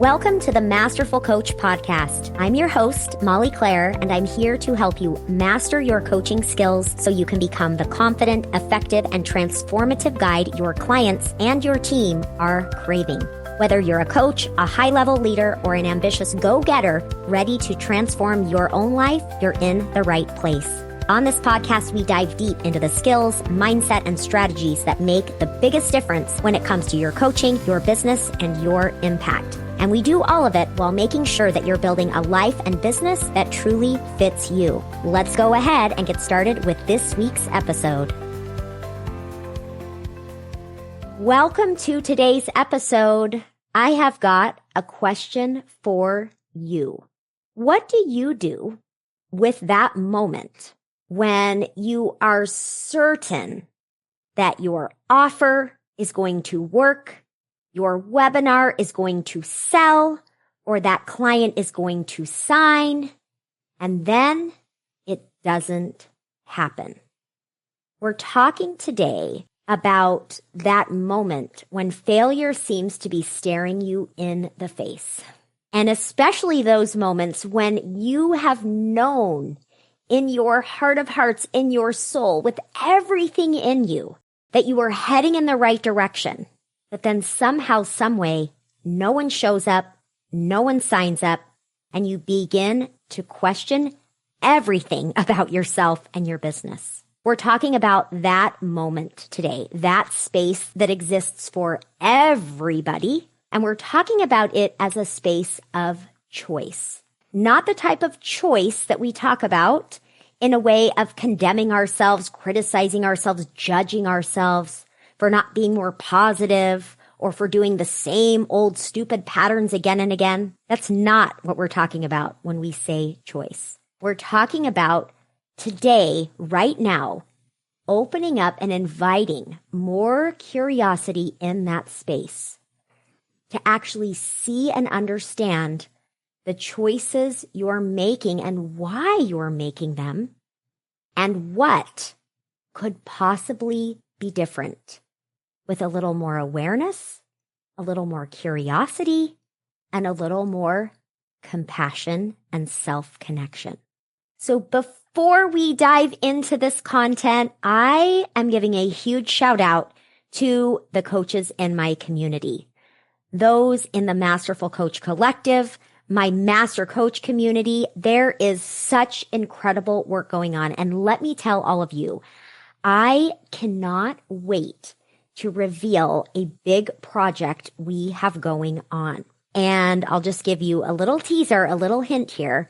Welcome to the Masterful Coach Podcast. I'm your host, Molly Claire, and I'm here to help you master your coaching skills so you can become the confident, effective, and transformative guide your clients and your team are craving. Whether you're a coach, a high-level leader, or an ambitious go-getter ready to transform your own life, you're in the right place. On this podcast, we dive deep into the skills, mindset, and strategies that make the biggest difference when it comes to your coaching, your business, and your impact. And we do all of it while making sure that you're building a life and business that truly fits you. Let's go ahead and get started with this week's episode. Welcome to today's episode. I have got a question for you. What do you do with that moment when you are certain that your offer is going to work, your webinar is going to sell, or that client is going to sign, and then it doesn't happen? We're talking today about that moment when failure seems to be staring you in the face. And especially those moments when you have known in your heart of hearts, in your soul, with everything in you, that you are heading in the right direction. But then somehow, some way, no one shows up, no one signs up, and you begin to question everything about yourself and your business. We're talking about that moment today, that space that exists for everybody, and we're talking about it as a space of choice. Not the type of choice that we talk about in a way of condemning ourselves, criticizing ourselves, judging ourselves for not being more positive or for doing the same old stupid patterns again and again. That's not what we're talking about when we say choice. We're talking about today, right now, opening up and inviting more curiosity in that space to actually see and understand the choices you're making and why you're making them and what could possibly be different with a little more awareness, a little more curiosity, and a little more compassion and self-connection. So before we dive into this content, I am giving a huge shout out to the coaches in my community. Those in the Masterful Coach Collective, my Master Coach community. There is such incredible work going on. And let me tell all of you, I cannot wait to reveal a big project we have going on. And I'll just give you a little teaser, a little hint here.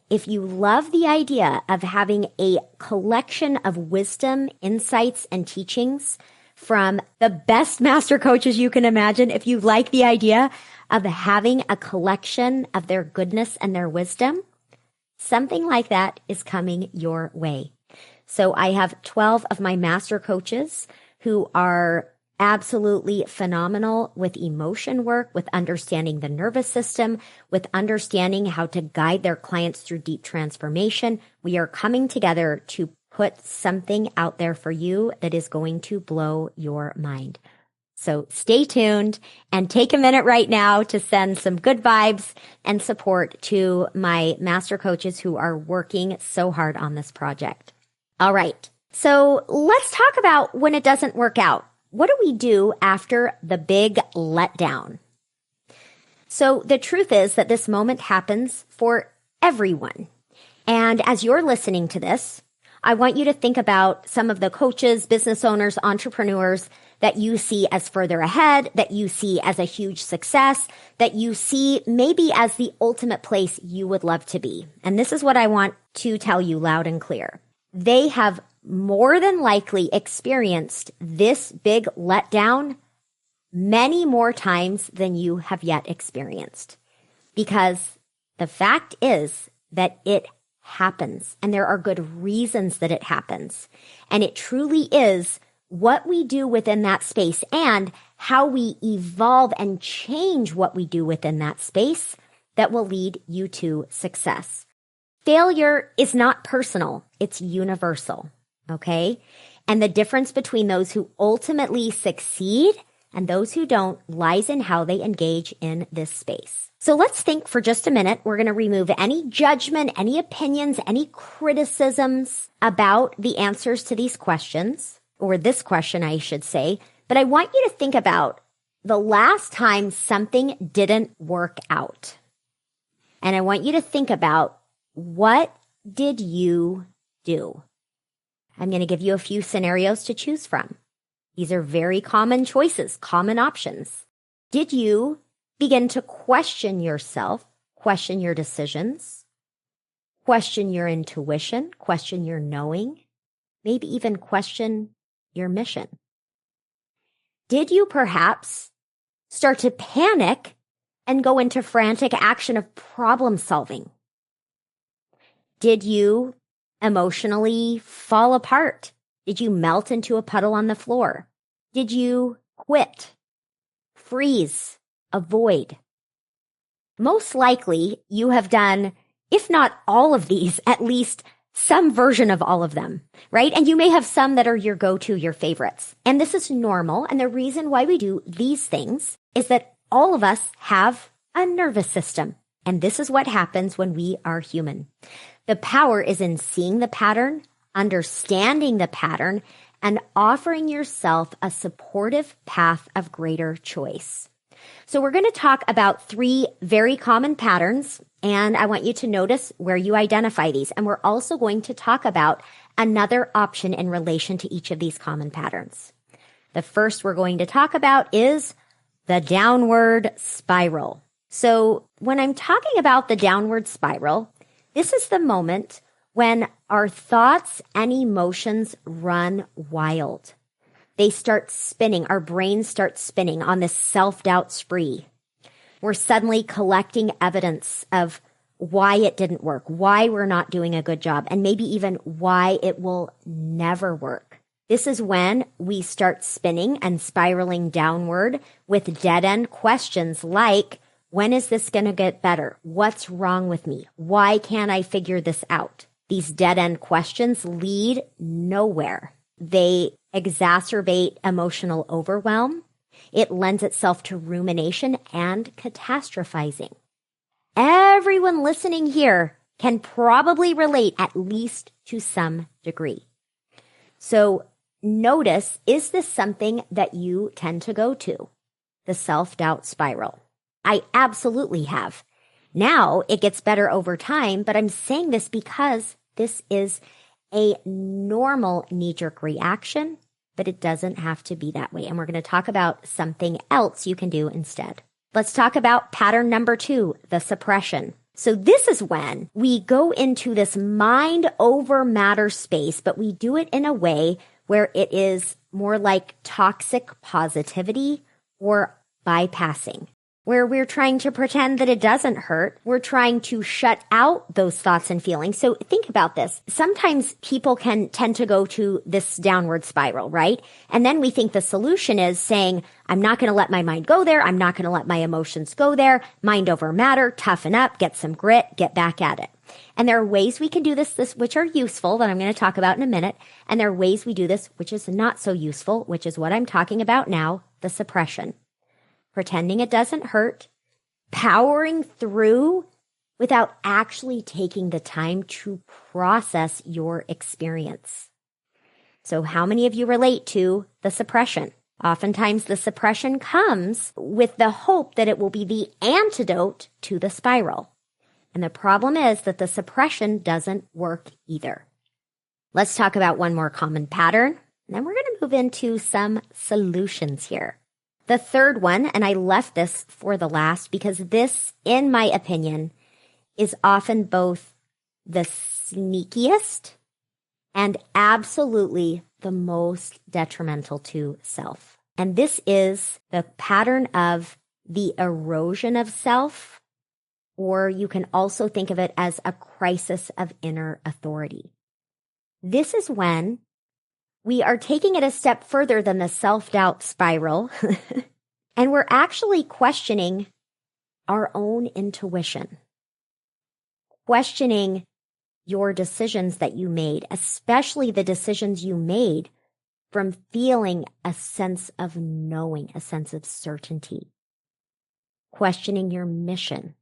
If you love the idea of having a collection of wisdom, insights, and teachings from the best master coaches you can imagine, if you like the idea of having a collection of their goodness and their wisdom, something like that is coming your way. So I have 12 of my master coaches who are absolutely phenomenal with emotion work, with understanding the nervous system, with understanding how to guide their clients through deep transformation. We are coming together to put something out there for you that is going to blow your mind. So stay tuned and take a minute right now to send some good vibes and support to my master coaches who are working so hard on this project. All right. So let's talk about when it doesn't work out. What do we do after the big letdown? So the truth is that this moment happens for everyone. And as you're listening to this, I want you to think about some of the coaches, business owners, entrepreneurs that you see as further ahead, that you see as a huge success, that you see maybe as the ultimate place you would love to be. And this is what I want to tell you loud and clear. They have more than likely experienced this big letdown many more times than you have yet experienced. Because the fact is that it happens, and there are good reasons that it happens. And it truly is what we do within that space and how we evolve and change what we do within that space that will lead you to success. Failure is not personal, it's universal, okay? And the difference between those who ultimately succeed and those who don't lies in how they engage in this space. So let's think for just a minute. We're going to remove any judgment, any opinions, any criticisms about the answers to these questions, or this question, I should say. But I want you to think about the last time something didn't work out. And I want you to think about, what did you do? I'm going to give you a few scenarios to choose from. These are very common choices, common options. Did you begin to question yourself, question your decisions, question your intuition, question your knowing, maybe even question your mission? Did you perhaps start to panic and go into frantic action of problem solving? Did you emotionally fall apart? Did you melt into a puddle on the floor? Did you quit, freeze, avoid? Most likely you have done, if not all of these, at least some version of all of them, right? And you may have some that are your go-to, your favorites. And this is normal. And the reason why we do these things is that all of us have a nervous system. And this is what happens when we are human. The power is in seeing the pattern, understanding the pattern, and offering yourself a supportive path of greater choice. So we're going to talk about 3 very common patterns, and I want you to notice where you identify these. And we're also going to talk about another option in relation to each of these common patterns. The first we're going to talk about is the downward spiral. So when I'm talking about the downward spiral, this is the moment when our thoughts and emotions run wild. They start spinning. Our brains start spinning on this self-doubt spree. We're suddenly collecting evidence of why it didn't work, why we're not doing a good job, and maybe even why it will never work. This is when we start spinning and spiraling downward with dead-end questions like, when is this going to get better? What's wrong with me? Why can't I figure this out? These dead-end questions lead nowhere. They exacerbate emotional overwhelm. It lends itself to rumination and catastrophizing. Everyone listening here can probably relate at least to some degree. So notice, is this something that you tend to go to? The self-doubt spiral. I absolutely have. Now it gets better over time, but I'm saying this because this is a normal knee-jerk reaction, but it doesn't have to be that way. And we're going to talk about something else you can do instead. Let's talk about pattern number 2, the suppression. So this is when we go into this mind over matter space, but we do it in a way where it is more like toxic positivity or bypassing, where we're trying to pretend that it doesn't hurt. We're trying to shut out those thoughts and feelings. So think about this. Sometimes people can tend to go to this downward spiral, right? And then we think the solution is saying, I'm not going to let my mind go there. I'm not going to let my emotions go there. Mind over matter, toughen up, get some grit, get back at it. And there are ways we can do this which are useful that I'm going to talk about in a minute. And there are ways we do this which is not so useful, which is what I'm talking about now, the suppression. Pretending it doesn't hurt, powering through without actually taking the time to process your experience. So how many of you relate to the suppression? Oftentimes the suppression comes with the hope that it will be the antidote to the spiral. And the problem is that the suppression doesn't work either. Let's talk about one more common pattern, and then we're going to move into some solutions here. The third one, and I left this for the last because this, in my opinion, is often both the sneakiest and absolutely the most detrimental to self. And this is the pattern of the erosion of self, or you can also think of it as a crisis of inner authority. This is when we are taking it a step further than the self-doubt spiral, and we're actually questioning our own intuition, questioning your decisions that you made, especially the decisions you made from feeling a sense of knowing, a sense of certainty, questioning your mission,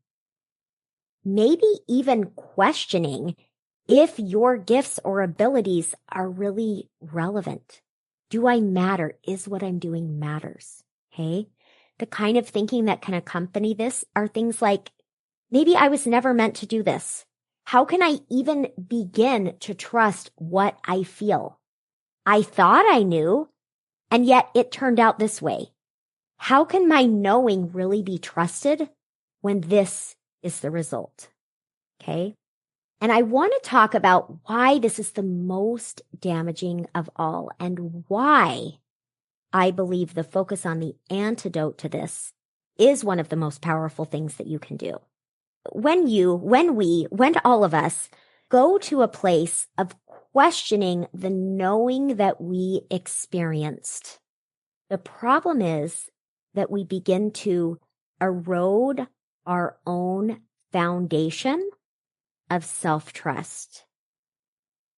maybe even questioning if your gifts or abilities are really relevant. Do I matter? Is what I'm doing matters? Okay. The kind of thinking that can accompany this are things like, maybe I was never meant to do this. How can I even begin to trust what I feel? I thought I knew, and yet it turned out this way. How can my knowing really be trusted when this is the result? Okay. And I want to talk about why this is the most damaging of all and why I believe the focus on the antidote to this is one of the most powerful things that you can do. When all of us go to a place of questioning the knowing that we experienced, the problem is that we begin to erode our own foundation of self-trust.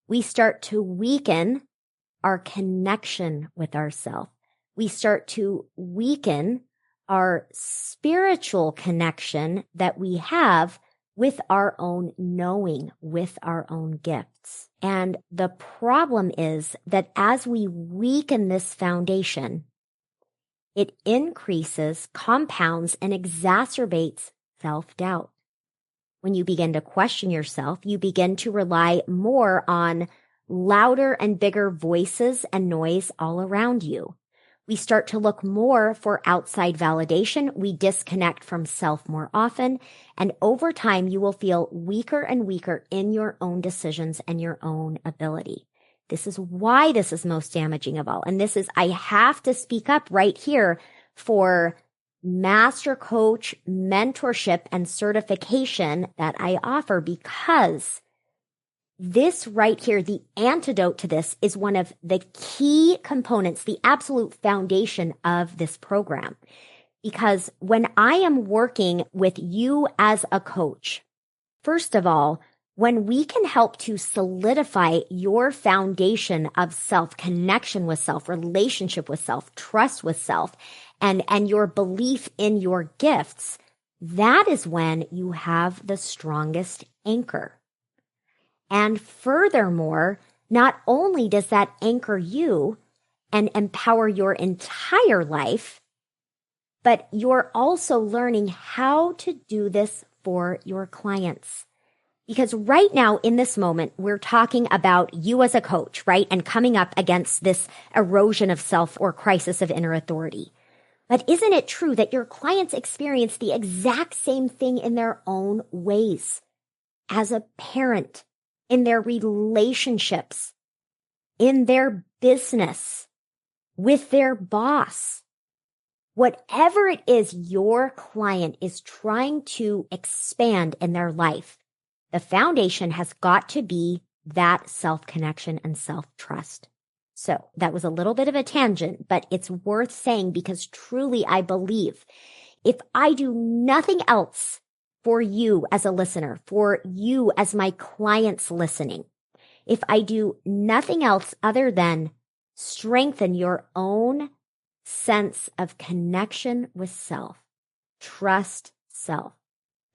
We start to weaken our connection with ourselves. We start to weaken our spiritual connection that we have with our own knowing, with our own gifts. And the problem is that as we weaken this foundation, it increases, compounds, and exacerbates self-doubt. When you begin to question yourself, you begin to rely more on louder and bigger voices and noise all around you. We start to look more for outside validation. We disconnect from self more often. And over time, you will feel weaker and weaker in your own decisions and your own ability. This is why this is most damaging of all. And I have to speak up right here for master coach mentorship and certification that I offer, because this right here, the antidote to this, is one of the key components, the absolute foundation of this program. Because when I am working with you as a coach, first of all, when we can help to solidify your foundation of self, connection with self, relationship with self, trust with self, and your belief in your gifts, that is when you have the strongest anchor. And furthermore, not only does that anchor you and empower your entire life, but you're also learning how to do this for your clients. Because right now in this moment, we're talking about you as a coach, right? And coming up against this erosion of self or crisis of inner authority. But isn't it true that your clients experience the exact same thing in their own ways? As a parent, in their relationships, in their business, with their boss. Whatever it is your client is trying to expand in their life, the foundation has got to be that self-connection and self-trust. So that was a little bit of a tangent, but it's worth saying because truly I believe if I do nothing else for you as a listener, for you as my clients listening, if I do nothing else other than strengthen your own sense of connection with self, trust self,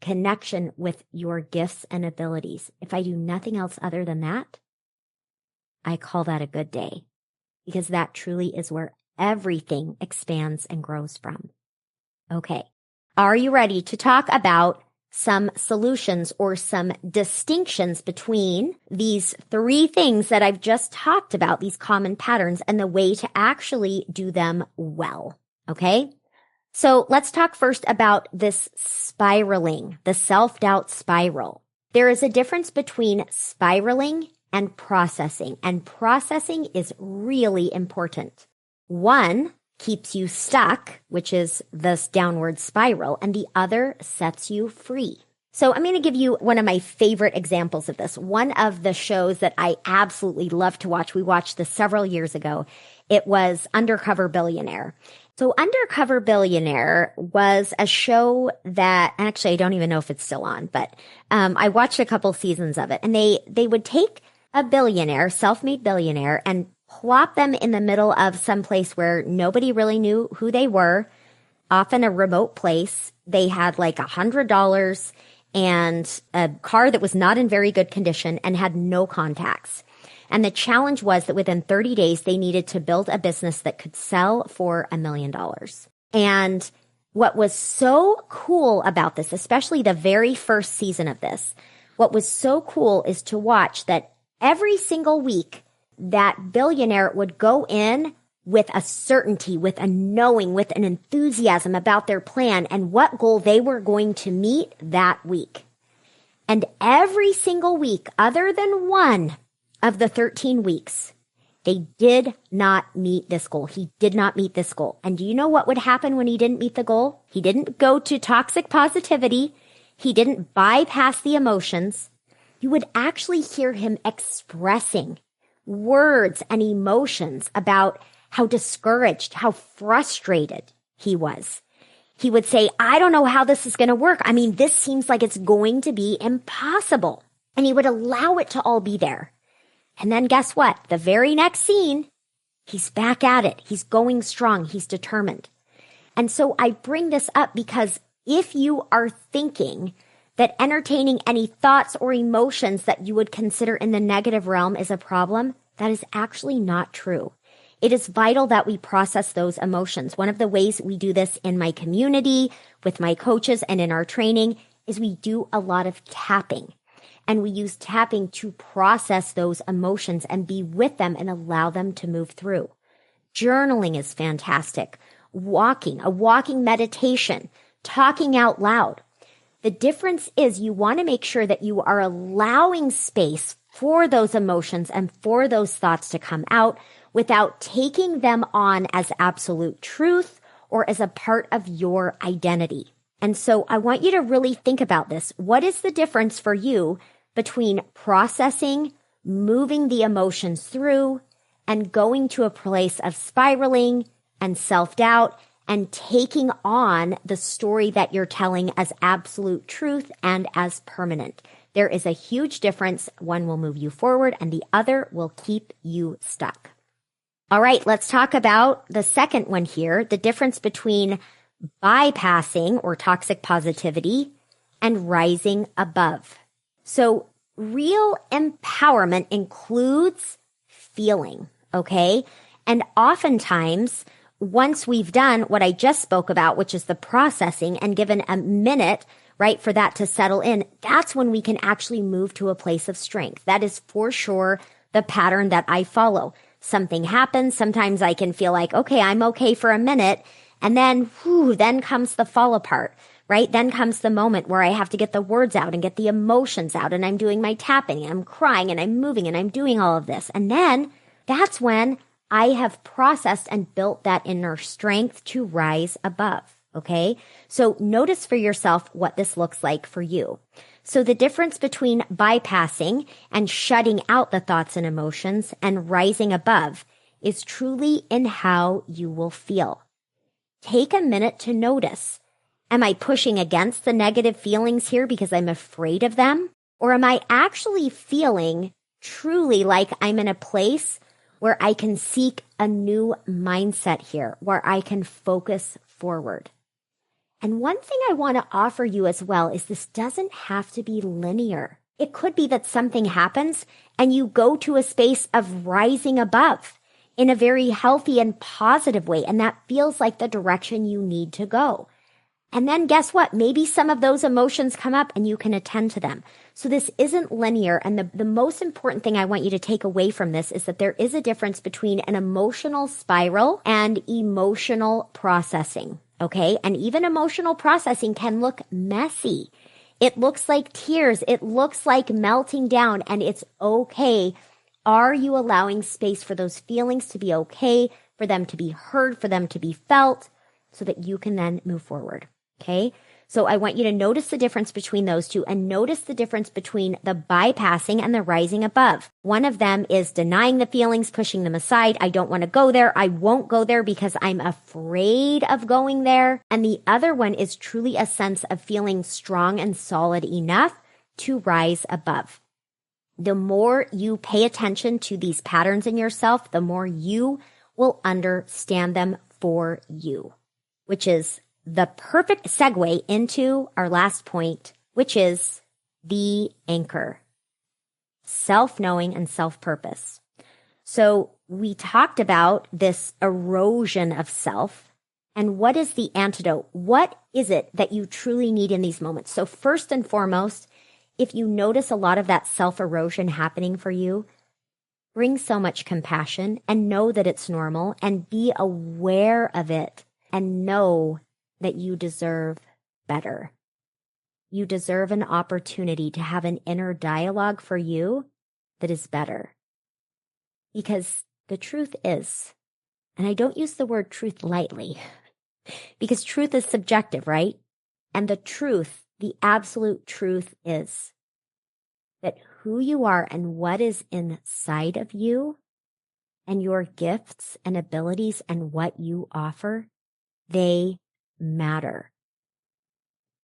connection with your gifts and abilities, if I do nothing else other than that, I call that a good day, because that truly is where everything expands and grows from. Okay. Are you ready to talk about some solutions or some distinctions between these three things that I've just talked about, these common patterns, and the way to actually do them well? Okay. So let's talk first about this spiraling, the self-doubt spiral. There is a difference between spiraling and processing is really important. One keeps you stuck, which is this downward spiral, and the other sets you free. So I'm going to give you one of my favorite examples of this. One of the shows that I absolutely love to watch, we watched this several years ago. It was Undercover Billionaire. So Undercover Billionaire was a show that, actually I don't even know if it's still on, but I watched a couple seasons of it, and they would take a billionaire, self-made billionaire, and plop them in the middle of some place where nobody really knew who they were, often a remote place. They had like $100 and a car that was not in very good condition and had no contacts. And the challenge was that within 30 days, they needed to build a business that could sell for $1 million. And what was so cool about this, especially the very first season of this, what was so cool is to watch that every single week that billionaire would go in with a certainty, with a knowing, with an enthusiasm about their plan and what goal they were going to meet that week. And every single week, other than one of the 13 weeks, they did not meet this goal. He did not meet this goal. And do you know what would happen when he didn't meet the goal? He didn't go to toxic positivity. He didn't bypass the emotions. You would actually hear him expressing words and emotions about how discouraged, how frustrated he was. He would say, I don't know how this is going to work. I mean, this seems like it's going to be impossible. And he would allow it to all be there. And then guess what? The very next scene, he's back at it. He's going strong. He's determined. And so I bring this up because if you are thinking that entertaining any thoughts or emotions that you would consider in the negative realm is a problem, that is actually not true. It is vital that we process those emotions. One of the ways we do this in my community, with my coaches, and in our training is we do a lot of tapping. And we use tapping to process those emotions and be with them and allow them to move through. Journaling is fantastic. A walking meditation, talking out loud. The difference is you want to make sure that you are allowing space for those emotions and for those thoughts to come out without taking them on as absolute truth or as a part of your identity. And so I want you to really think about this. What is the difference for you between processing, moving the emotions through, and going to a place of spiraling and self-doubt and taking on the story that you're telling as absolute truth and as permanent? There is a huge difference. One will move you forward and the other will keep you stuck. All right, let's talk about the second one here, the difference between bypassing or toxic positivity and rising above. So real empowerment includes feeling, okay? And oftentimes, once we've done what I just spoke about, which is the processing, and given a minute, right, for that to settle in, that's when we can actually move to a place of strength. That is for sure the pattern that I follow. Something happens. Sometimes I can feel like, okay, I'm okay for a minute. And then, then comes the fall apart, right? Then comes the moment where I have to get the words out and get the emotions out. And I'm doing my tapping and I'm crying and I'm moving and I'm doing all of this. And then that's when I have processed and built that inner strength to rise above. Okay. So notice for yourself what this looks like for you. So the difference between bypassing and shutting out the thoughts and emotions and rising above is truly in how you will feel. Take a minute to notice. Am I pushing against the negative feelings here because I'm afraid of them? Or am I actually feeling truly like I'm in a place where I can seek a new mindset here, where I can focus forward? And one thing I want to offer you as well is this doesn't have to be linear. It could be that something happens and you go to a space of rising above in a very healthy and positive way. And that feels like the direction you need to go. And then guess what? Maybe some of those emotions come up and you can attend to them. So this isn't linear. And the most important thing I want you to take away from this is that there is a difference between an emotional spiral and emotional processing. Okay. And even emotional processing can look messy. It looks like tears. It looks like melting down, and it's okay. Are you allowing space for those feelings to be okay, for them to be heard, for them to be felt, so that you can then move forward? Okay. So I want you to notice the difference between those two and notice the difference between the bypassing and the rising above. One of them is denying the feelings, pushing them aside. I don't want to go there. I won't go there because I'm afraid of going there. And the other one is truly a sense of feeling strong and solid enough to rise above. The more you pay attention to these patterns in yourself, the more you will understand them for you, which is the perfect segue into our last point, which is the anchor, self-knowing and self-purpose. So we talked about this erosion of self. And what is the antidote? What is it that you truly need in these moments? So first and foremost, if you notice a lot of that self-erosion happening for you, bring so much compassion and know that it's normal and be aware of it and know that you deserve better. You deserve an opportunity to have an inner dialogue for you that is better. Because the truth is, and I don't use the word truth lightly, because truth is subjective, right? And the truth, the absolute truth is that who you are and what is inside of you and your gifts and abilities and what you offer, they matter.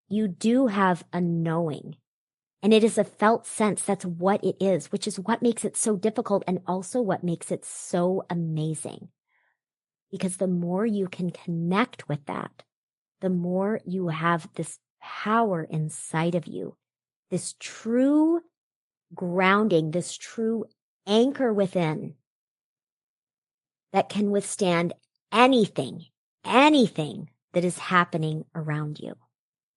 You do have a knowing, and it is a felt sense. That's what it is, which is what makes it so difficult and also what makes it so amazing. Because the more you can connect with that, the more you have this power inside of you, this true grounding, this true anchor within that can withstand anything that is happening around you.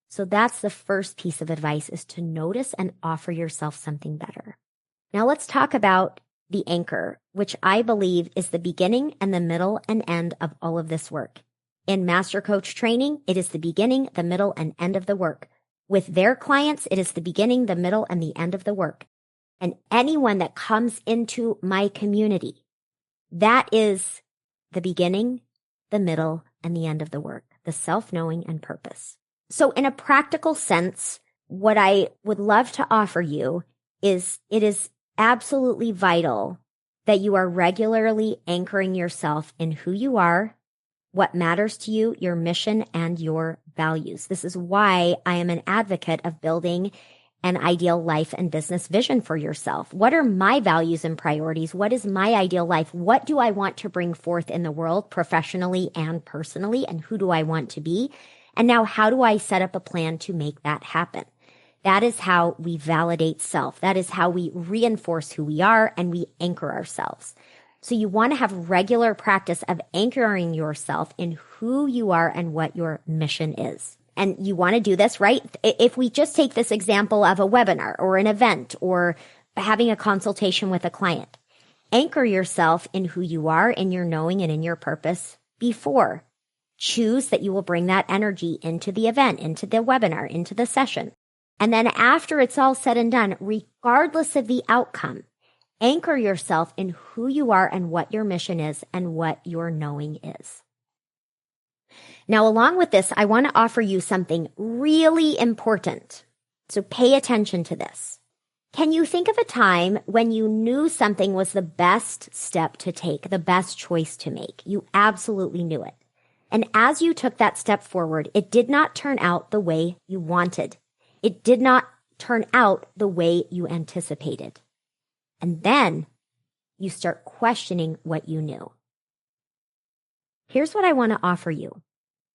So that's the first piece of advice, is to notice and offer yourself something better. Now let's talk about the anchor, which I believe is the beginning and the middle and end of all of this work. In Master Coach training, it is the beginning, the middle, and end of the work. With their clients, it is the beginning, the middle, and the end of the work. And anyone that comes into my community, that is the beginning, the middle, and the end of the work, the self-knowing and purpose. So in a practical sense, what I would love to offer you is it is absolutely vital that you are regularly anchoring yourself in who you are, what matters to you, your mission, and your values. This is why I am an advocate of building an ideal life and business vision for yourself. What are my values and priorities? What is my ideal life? What do I want to bring forth in the world professionally and personally? And who do I want to be? And now how do I set up a plan to make that happen? That is how we validate self. That is how we reinforce who we are and we anchor ourselves. So you want to have regular practice of anchoring yourself in who you are and what your mission is. And you want to do this, right? If we just take this example of a webinar or an event or having a consultation with a client, anchor yourself in who you are, in your knowing and in your purpose before. Choose that you will bring that energy into the event, into the webinar, into the session. And then after it's all said and done, regardless of the outcome, anchor yourself in who you are and what your mission is and what your knowing is. Now, along with this, I want to offer you something really important. So pay attention to this. Can you think of a time when you knew something was the best step to take, the best choice to make? You absolutely knew it. And as you took that step forward, it did not turn out the way you wanted. It did not turn out the way you anticipated. And then you start questioning what you knew. Here's what I want to offer you.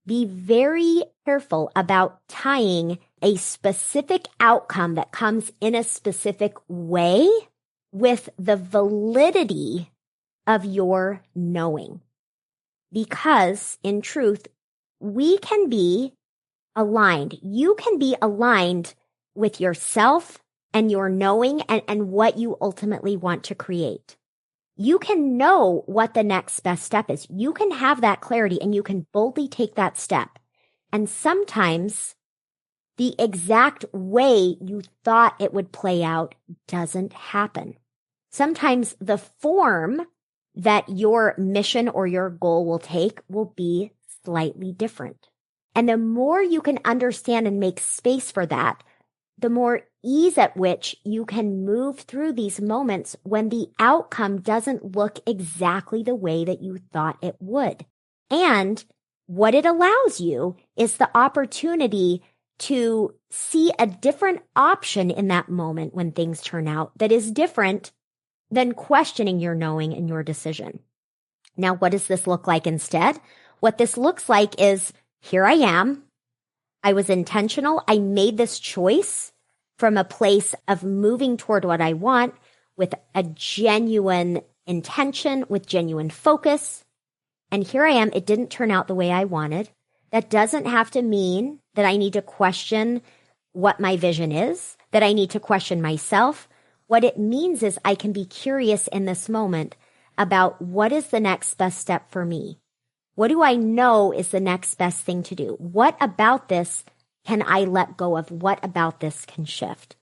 Be very careful about tying a specific outcome that comes in a specific way with the validity of your knowing. Because in truth, we can be aligned. You can be aligned with yourself and your knowing and what you ultimately want to create. You can know what the next best step is. You can have that clarity and you can boldly take that step. And sometimes the exact way you thought it would play out doesn't happen. Sometimes the form that your mission or your goal will take will be slightly different. And the more you can understand and make space for that, the more ease at which you can move through these moments when the outcome doesn't look exactly the way that you thought it would. And what it allows you is the opportunity to see a different option in that moment when things turn out that is different than questioning your knowing and your decision. Now, what does this look like instead? What this looks like is, here I am. I was intentional. I made this choice from a place of moving toward what I want with a genuine intention, with genuine focus. And here I am. It didn't turn out the way I wanted. That doesn't have to mean that I need to question what my vision is, that I need to question myself. What it means is I can be curious in this moment about what is the next best step for me. What do I know is the next best thing to do? What about this can I let go of? What about this can shift?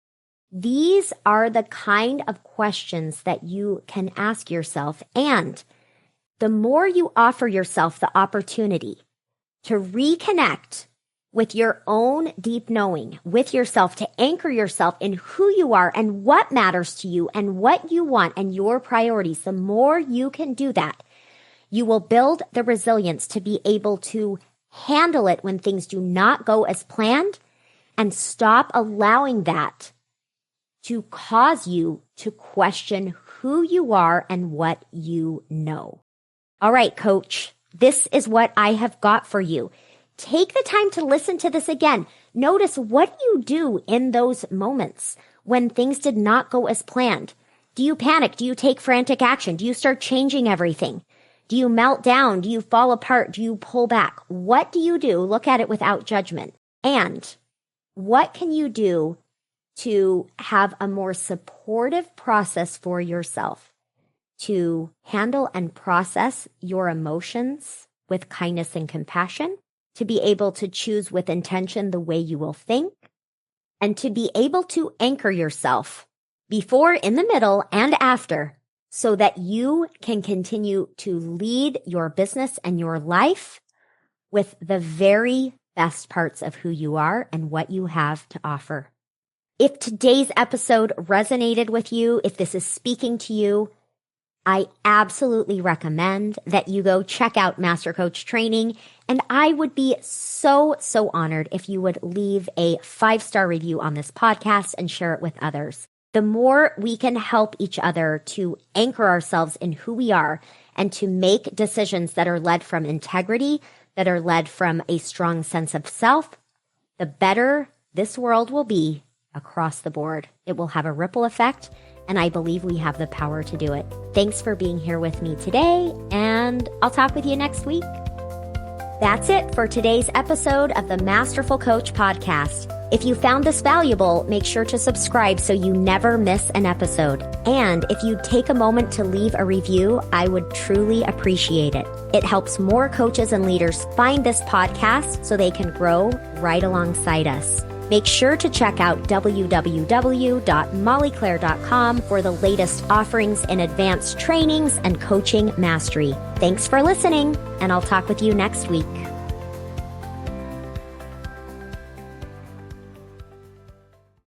These are the kind of questions that you can ask yourself. And the more you offer yourself the opportunity to reconnect with your own deep knowing, with yourself, to anchor yourself in who you are and what matters to you and what you want and your priorities, the more you can do that, you will build the resilience to be able to handle it when things do not go as planned and stop allowing that to cause you to question who you are and what you know. All right, coach, this is what I have got for you. Take the time to listen to this again. Notice what you do in those moments when things did not go as planned. Do you panic? Do you take frantic action? Do you start changing everything? Do you melt down? Do you fall apart? Do you pull back? What do you do? Look at it without judgment. And what can you do to have a more supportive process for yourself to handle and process your emotions with kindness and compassion, to be able to choose with intention the way you will think, and to be able to anchor yourself before, in the middle, and after, so that you can continue to lead your business and your life with the very best parts of who you are and what you have to offer. If today's episode resonated with you, if this is speaking to you, I absolutely recommend that you go check out Master Coach Training. And I would be so honored if you would leave a 5-star review on this podcast and share it with others. The more we can help each other to anchor ourselves in who we are and to make decisions that are led from integrity, that are led from a strong sense of self, the better this world will be across the board. It will have a ripple effect, and I believe we have the power to do it. Thanks for being here with me today, and I'll talk with you next week. That's it for today's episode of the Masterful Coach Podcast. If you found this valuable, make sure to subscribe so you never miss an episode. And if you take a moment to leave a review, I would truly appreciate it. It helps more coaches and leaders find this podcast so they can grow right alongside us. Make sure to check out www.mollyclaire.com for the latest offerings in advanced trainings and coaching mastery. Thanks for listening, and I'll talk with you next week.